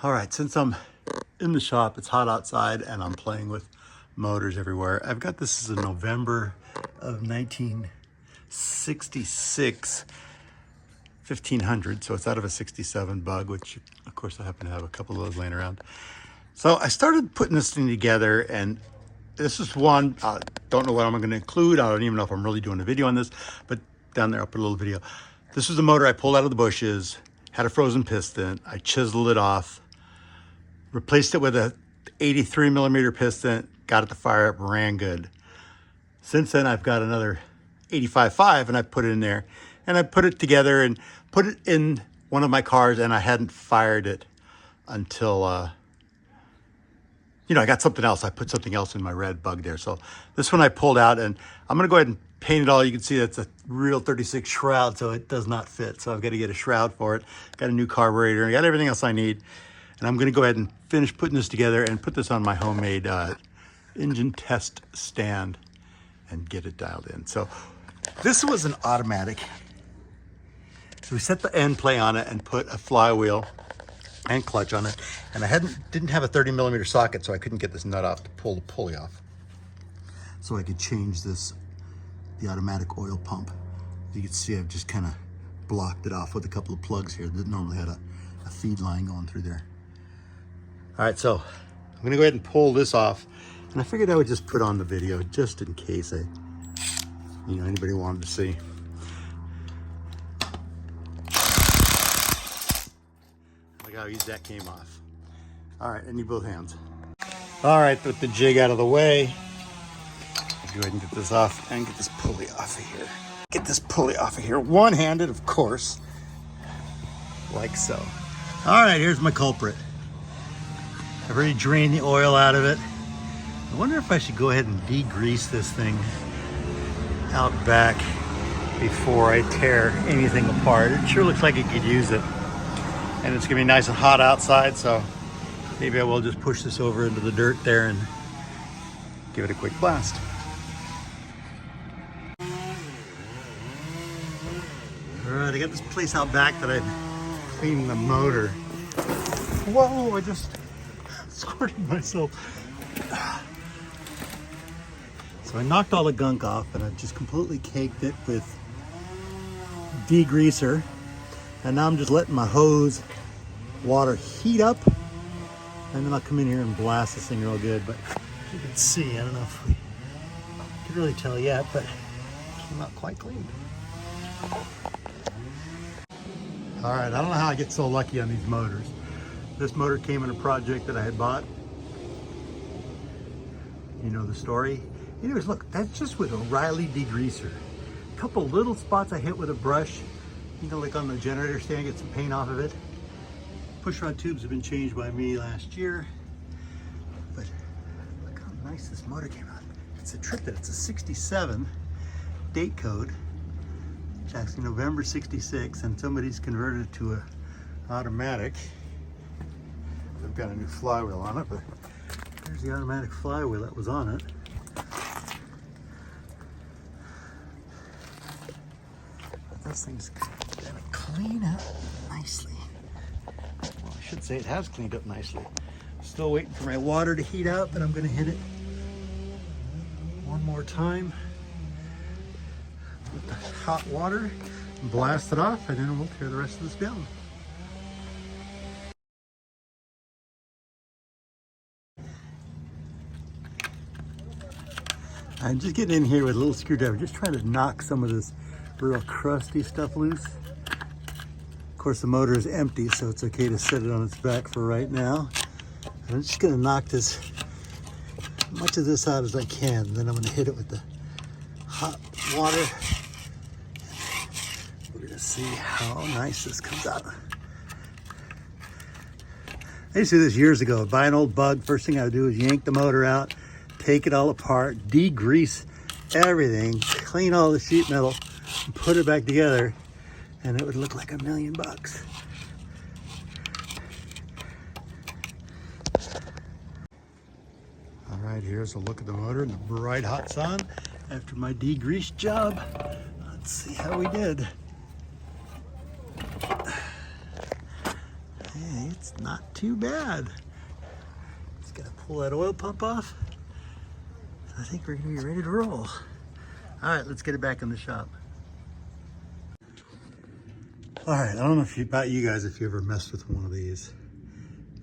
All right, since I'm in the shop, it's hot outside and I'm playing with motors everywhere. I've got this is a November of 1966 1500, so it's out of a 67 bug, which of course I happen to have a couple of those laying around. So I started putting this thing together, and this is one, don't know what I'm gonna include. I don't even know if I'm really doing a video on this, but down there I'll put a little video. This was the motor I pulled out of the bushes, had a frozen piston. I chiseled it off, replaced it with a 83 millimeter piston, got it to fire up, ran good. Since then, I've got another 85.5 and I put it in there, and I put it together and put it in one of my cars, and I hadn't fired it until, I got something else. I put something else in my red bug there. So this one I pulled out, and I'm gonna go ahead and paint it all. You can see that's a real 36 shroud, so it does not fit. So I've got to get a shroud for it. Got a new carburetor, I got everything else I need. And I'm gonna go ahead and finish putting this together and put this on my homemade engine test stand and get it dialed in. So this was an automatic. So we set the end play on it and put a flywheel and clutch on it. And I didn't have a 30 millimeter socket, so I couldn't get this nut off to pull the pulley off. So I could change the automatic oil pump. As you can see, I've just kind of blocked it off with a couple of plugs here that normally had a feed line going through there. All right, so I'm gonna go ahead and pull this off, and I figured I would just put on the video just in case anybody wanted to see. Look how easy that came off. All right, I need both hands. All right, with the jig out of the way, go ahead and get this off and get this pulley off of here. Get this pulley off of here, one-handed, of course, like so. All right, here's my culprit. I've already drained the oil out of it. I wonder if I should go ahead and degrease this thing out back before I tear anything apart. It sure looks like it could use it. And it's gonna be nice and hot outside, so maybe I will just push this over into the dirt there and give it a quick blast. All right, I got this place out back that I'm cleaning the motor. Whoa, I just squirted myself. So I knocked all the gunk off, and I've just completely caked it with degreaser. And now I'm just letting my hose water heat up, and then I'll come in here and blast this thing real good. But you can see, I don't know if we can really tell yet, but it's not quite clean. All right, I don't know how I get so lucky on these motors. This motor came in a project that I had bought. You know the story. Anyways, look, that's just with a Riley degreaser. A couple little spots I hit with a brush, like on the generator stand, get some paint off of it. Pushrod tubes have been changed by me last year. But look how nice this motor came out. It's a Triplet, it's a 67 date code. It's actually November 66, and somebody's converted it to a automatic. I've got a new flywheel on it, but there's the automatic flywheel that was on it. But this thing's gonna clean up nicely. Well, I should say it has cleaned up nicely. Still waiting for my water to heat up, and I'm gonna hit it one more time with the hot water, blast it off, and then we'll tear the rest of this down. I'm just getting in here with a little screwdriver, just trying to knock some of this real crusty stuff loose. Of course, the motor is empty, so it's okay to set it on its back for right now. And I'm just gonna knock as much of this out as I can, and then I'm gonna hit it with the hot water. We're gonna see how nice this comes out. I used to do this years ago. Buy an old bug, first thing I would do is yank the motor out, take it all apart, degrease everything, clean all the sheet metal, and put it back together, and it would look like $1,000,000. All right, here's a look at the motor in the bright hot sun after my degrease job. Let's see how we did. Hey, it's not too bad. Just gotta pull that oil pump off. I think we're gonna be ready to roll. All right, let's get it back in the shop. All right, I don't know about you guys if you ever messed with one of these,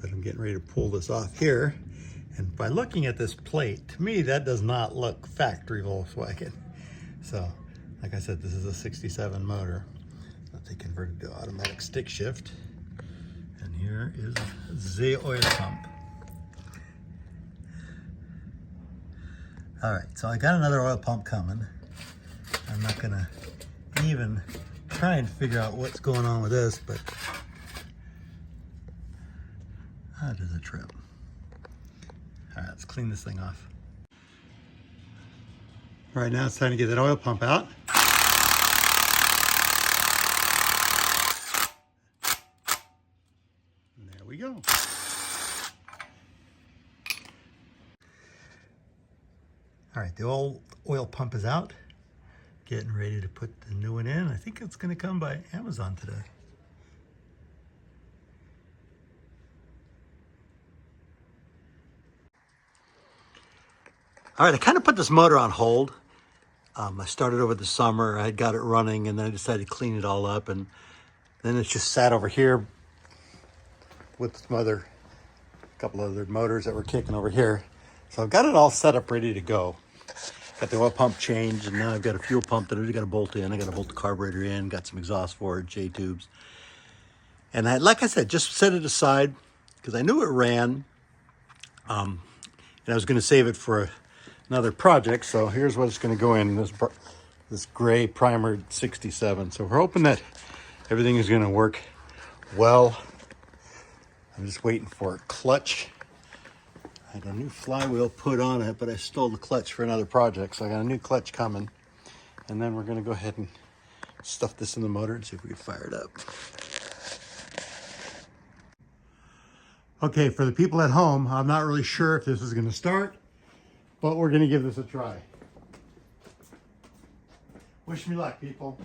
but I'm getting ready to pull this off here. And by looking at this plate, to me, that does not look factory Volkswagen. So, like I said, this is a 67 motor that they converted to automatic stick shift. And here is the oil pump. All right, so I got another oil pump coming. I'm not gonna even try and figure out what's going on with this, but that is a trip. All right, let's clean this thing off. All right, now it's time to get that oil pump out. And there we go. All right, the old oil pump is out. Getting ready to put the new one in. I think it's gonna come by Amazon today. All right, I kind of put this motor on hold. I started over the summer, I had got it running, and then I decided to clean it all up, and then it's just sat over here with some other, couple other motors that were kicking over here. So I've got it all set up, ready to go. Got the oil pump changed, and now I've got a fuel pump that I got to bolt in. I got to bolt the carburetor in, got some exhaust for it, J-tubes. And like I said, just set it aside because I knew it ran. And I was going to save it for another project. So here's what it's going to go in, this gray primered 67. So we're hoping that everything is going to work well. I'm just waiting for a clutch. I had a new flywheel put on it, but I stole the clutch for another project. So I got a new clutch coming. And then we're going to go ahead and stuff this in the motor and see if we can fire it up. Okay, for the people at home, I'm not really sure if this is going to start, but we're going to give this a try. Wish me luck, people.